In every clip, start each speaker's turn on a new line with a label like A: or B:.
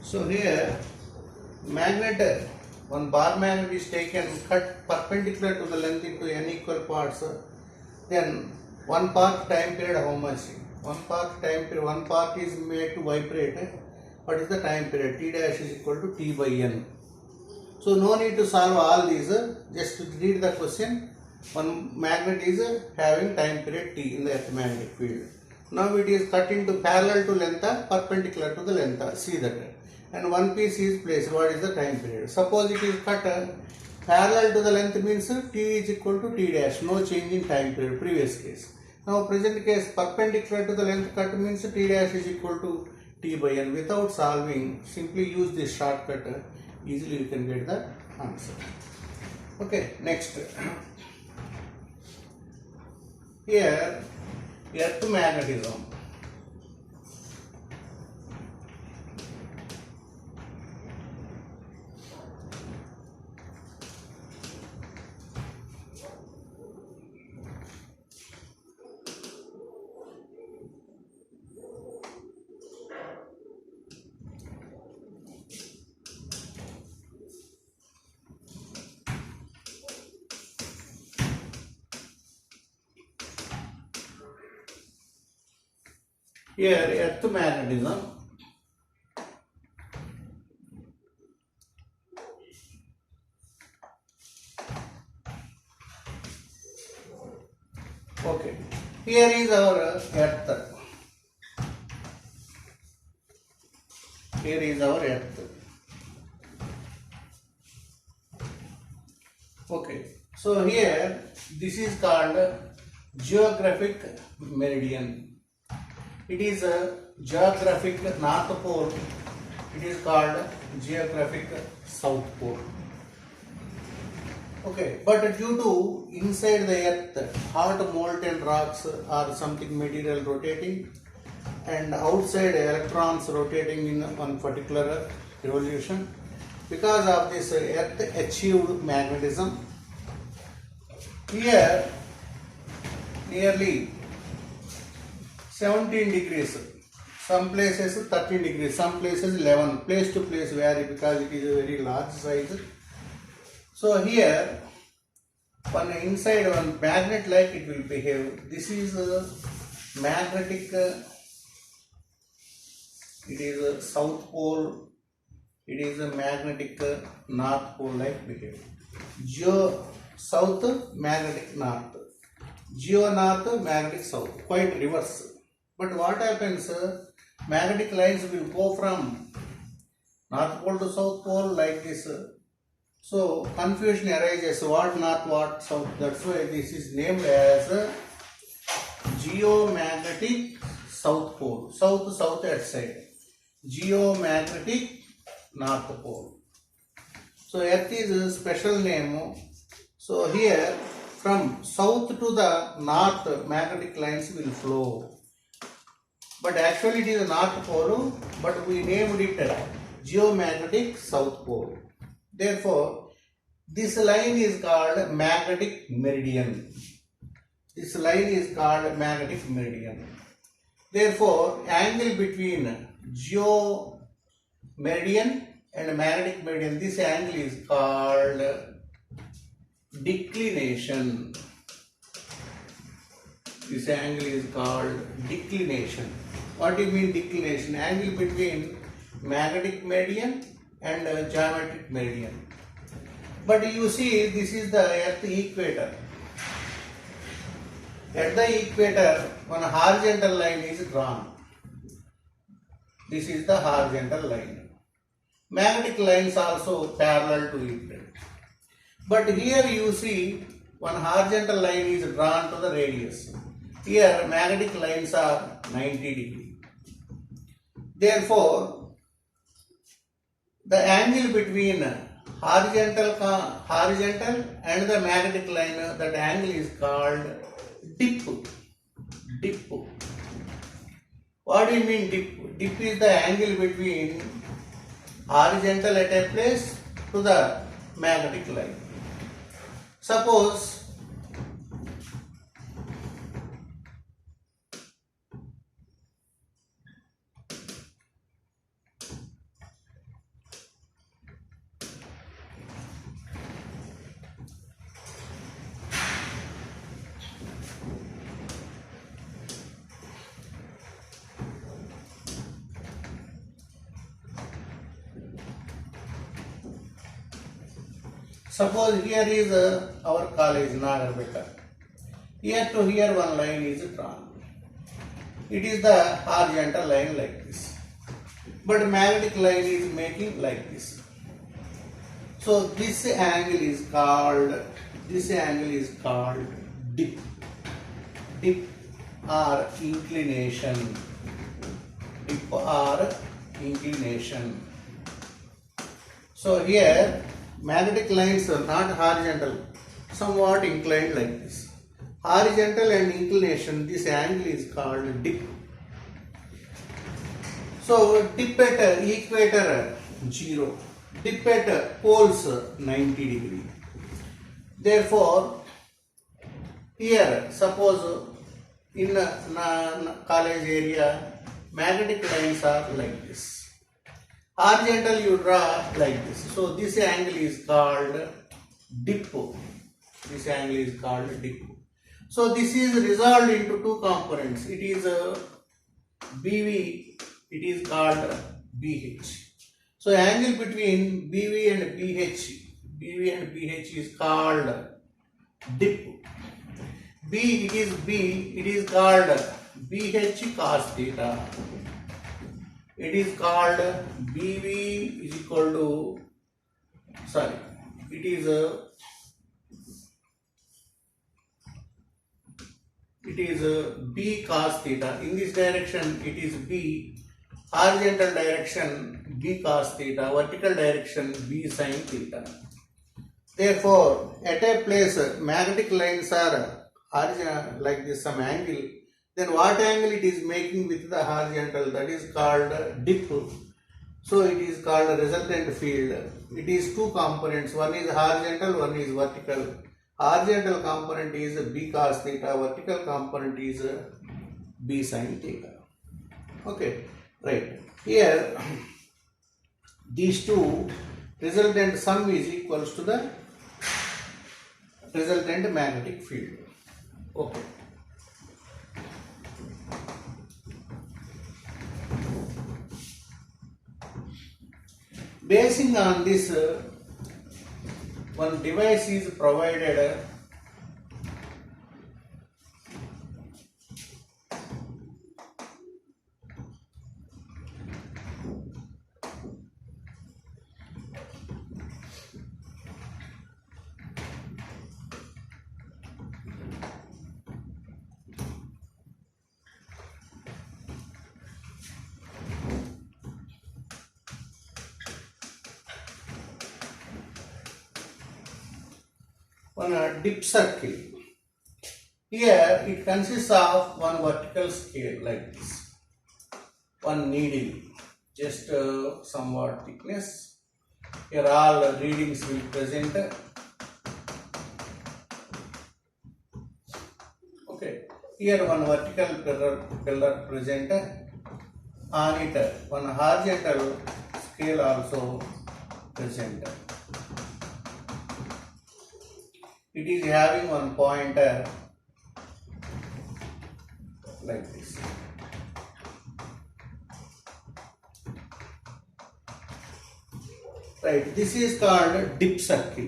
A: So here magnet, one bar magnet is taken, cut perpendicular to the length into n equal parts. Then one part time period how much? One part time period, one part is made to vibrate. What is the time period? T dash is equal to T by n. So no need to solve all these. Just read the question. One magnet is having time period T in the electromagnetic field. Now it is cut into parallel to length, perpendicular to the length. See that. And one piece is placed. What is the time period? Suppose it is cut parallel to the length means T is equal to T dash. No change in time period. Previous case. Now present case perpendicular to the length cut means T dash is equal to T by n. Without solving, simply use this shortcut. Easily you can get the answer. Okay, next. Here, earth magnetism. Here, earth magnetism. Okay, here is our earth. Here is our earth. Okay, so here this is called geographic meridian. It is a geographic north pole. It is called geographic south pole. Okay, but due to inside the earth hot molten rocks or something material rotating, and outside electrons rotating in one particular revolution, because of this earth achieved magnetism. Here nearly 17 degrees, some places 13 degrees, some places 11, place to place vary because it is a very large size. So here one inside one magnet like it will behave. This is a magnetic, it is a south pole, it is a magnetic north pole like behave. Geo south, magnetic north, geo north, magnetic south, quite reverse. But what happens, magnetic lines will go from north pole to south pole like this. So confusion arises, what north, what south. That's why this is named as geomagnetic south pole. South, south at side. Geomagnetic north pole. So earth is a special name. So here from south to the north magnetic lines will flow. But actually it is a north pole, but we named it geomagnetic south pole. Therefore, this line is called magnetic meridian. This line is called magnetic meridian. Therefore, angle between geomeridian and magnetic meridian, this angle is called declination. This angle is called declination. What do you mean declination? Angle between magnetic meridian and geometric meridian. But you see, this is the earth equator. At the equator, one horizontal line is drawn. This is the horizontal line. Magnetic lines also parallel to it. But here you see, one horizontal line is drawn to the radius. Here magnetic lines are 90 degree. Therefore, the angle between horizontal and the magnetic line, that angle is called dip. Dip. What do you mean dip? Dip is the angle between horizontal at a place to the magnetic line. Suppose Suppose here is our college Nagarbekka. Here to here one line is drawn. It is the horizontal line like this. But magnetic line is making like this. So this angle is called dip. Dip or inclination. Dip or inclination. So here magnetic lines are not horizontal, somewhat inclined like this. Horizontal and inclination, this angle is called dip. So dip at equator 0, dip at poles 90 degree. Therefore, here suppose in college area magnetic lines are like this. Horizontal you draw like this. So this angle is called dip. This angle is called dip. So this is resolved into two components. It is BV. It is called BH. So angle between BV and BH is called dip. It is called BH cos theta. It is called BV is equal to, it is B cos theta. In this direction it is B, horizontal direction B cos theta, vertical direction B sin theta. Therefore, at a place magnetic lines are horizontal like this, some angle, then what angle it is making with the horizontal, that is called dip. So it is called resultant field. It is two components, one is horizontal, one is vertical. Horizontal component is B cos theta, vertical component is B sin theta. Okay, right. Here these two resultant sum is equals to the resultant magnetic field. Okay. Basing on this, one device is provided one dip circle. Here it consists of one vertical scale like this, one needle, just somewhat thickness. Here all readings will present. Okay. Here one vertical pillar present. On it one horizontal scale also present. It is having one pointer like this. Right, this is called dip circle.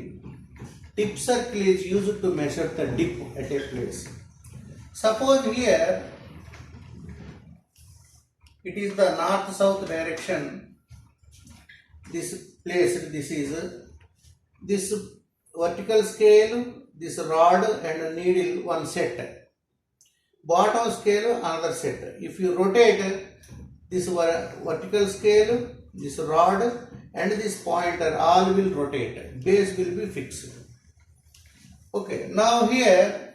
A: Dip circle is used to measure the dip at a place. Suppose here it is the north-south direction. This place, this is this vertical scale, this rod and needle one set. Bottom scale another set. If you rotate this vertical scale, this rod and this pointer all will rotate. Base will be fixed. Okay. Now here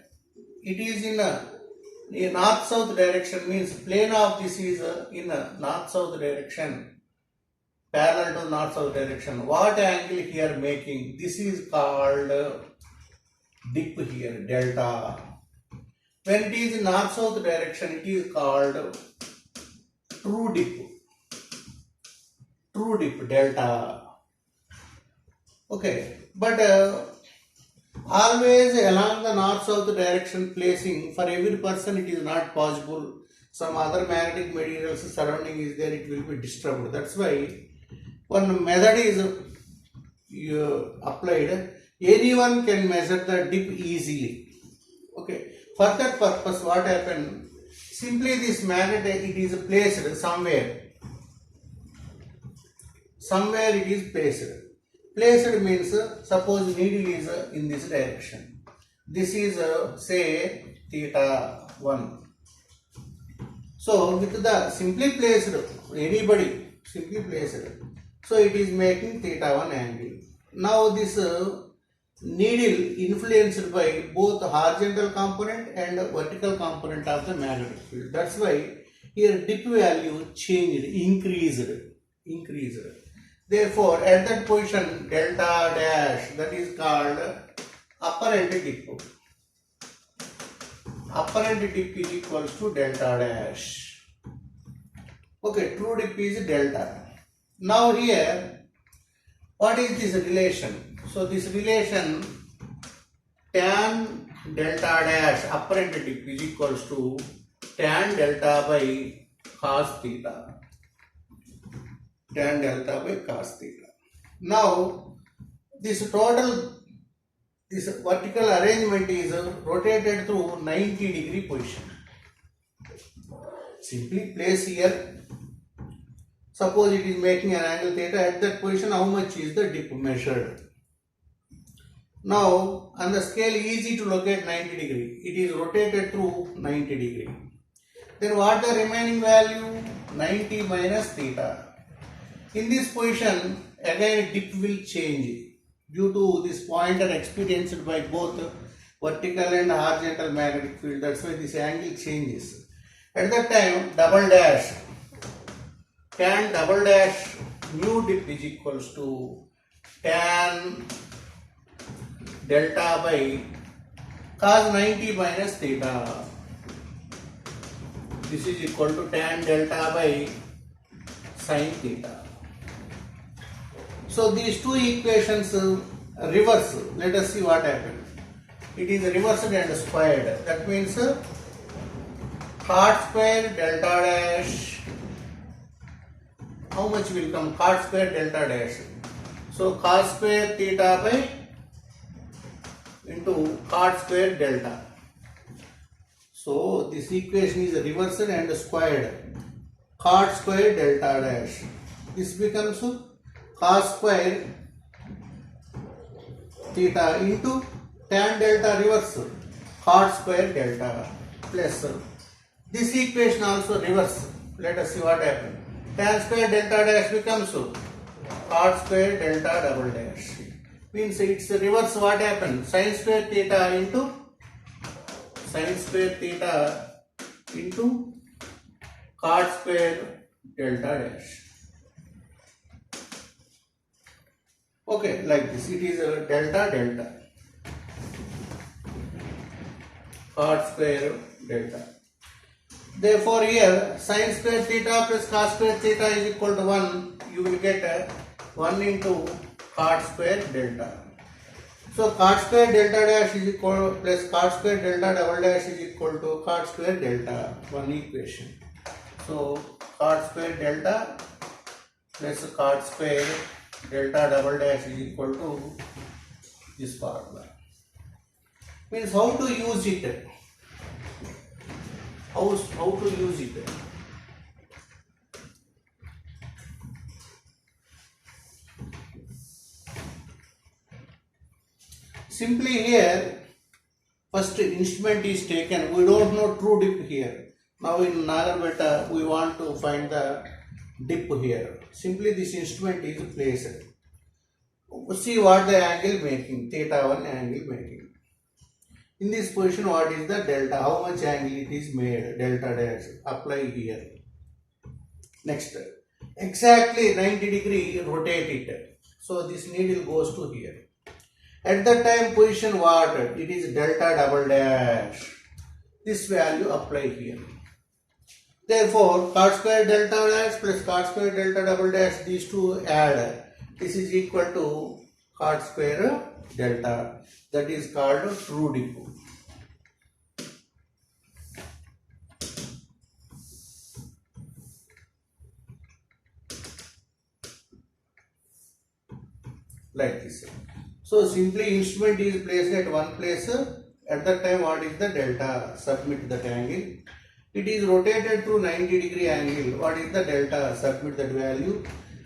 A: it is in a north-south direction, means plane of this is in a north-south direction, parallel to north-south direction. What angle here making? This is called dip here, delta. When it is in north-south direction, it is called true dip. True dip, delta. Okay, but always along the north-south direction placing, for every person it is not possible. Some other magnetic materials surrounding is there, it will be disturbed. That's why one method is applied. anyone can measure the dip easily. Okay, for that purpose what happened, simply this magnet it is placed somewhere it is placed means suppose needle is in this direction, this is say theta 1. So with the simply placed, anybody simply placed, so it is making theta 1 angle. Now this needle influenced by both horizontal component and vertical component of the magnetic field. That's why here dip value changed, increased. Therefore, at that position delta dash, that is called apparent dip. Apparent dip is equals to delta dash. Okay, true dip is delta. Now here, what is this relation? So this relation tan delta dash apparent dip is equals to tan delta by cos theta. Tan delta by cos theta. Now this vertical arrangement is rotated through 90-degree position. Simply place here. Suppose it is making an angle theta, at that position how much is the dip measured? Now on the scale easy to locate 90 degree. It is rotated through 90 degree. Then what the remaining value? 90 minus theta. In this position again dip will change due to this pointer experienced by both vertical and horizontal magnetic field. That's why this angle changes. At that time double dash, tan double dash mu dip is equals to tan delta by cos 90 minus theta. This is equal to tan delta by sin theta. So these two equations reverse. Let us see what happens. It is reversed and squared. That means cot square delta dash. How much will come? Cot square delta dash. So cos square theta by into cot square delta. So this equation is reversed and squared. Cot square delta dash. This becomes cos square theta into tan delta reverse cot square delta plus this equation also reverse. Let us see what happens. Tan square delta dash becomes cot square delta double dash. Means it's reverse. What happens? Sin square theta into cot square delta dash. Okay, like this. It is a delta cot square delta. Therefore here sin square theta plus cos square theta is equal to 1. You will get 1 into cot square delta. So cot square delta dash is equal plus cot square delta double dash is equal to cot square delta. One equation. So cot square delta plus cot square delta double dash is equal to this formula. Means how to use it? How to use it? Simply here, first instrument is taken. We don't know true dip here. Now in Nagarveta, we want to find the dip here. Simply this instrument is placed. See what the angle making, theta 1 angle making. In this position, what is the delta? How much angle it is made? Delta dash. Apply here. Next, exactly 90 degree rotate it. So this needle goes to here. At that time position what? It is delta double dash. This value apply here. Therefore, cot square delta dash plus cot square delta double dash, these two add. This is equal to cot square delta. That is called true dip. Like this. So simply instrument is placed at one place. At that time, what is the delta? Submit that angle. It is rotated through 90-degree angle. What is the delta? Submit that value.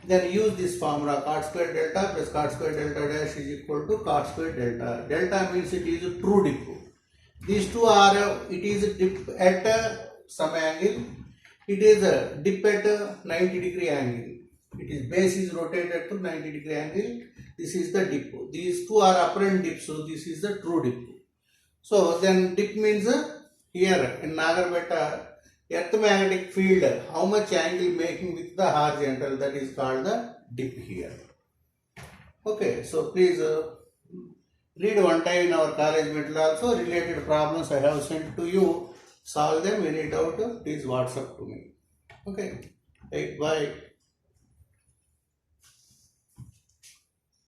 A: Then use this formula, cot square delta plus cot square delta dash is equal to cot square delta. Delta means it is a true dip. These two are, it is a dip at some angle. It is a dip at a 90-degree angle. It is base is rotated to 90-degree angle. This is the dip. These two are apparent dips, so this is the true dip. So then dip means here in Nagarbetta, earth magnetic field, how much angle making with the horizontal, that is called the dip here. Okay, so please read one time in our college material also. Related problems I have sent to you. Solve them. Any doubt, please WhatsApp to me. Okay, right, bye.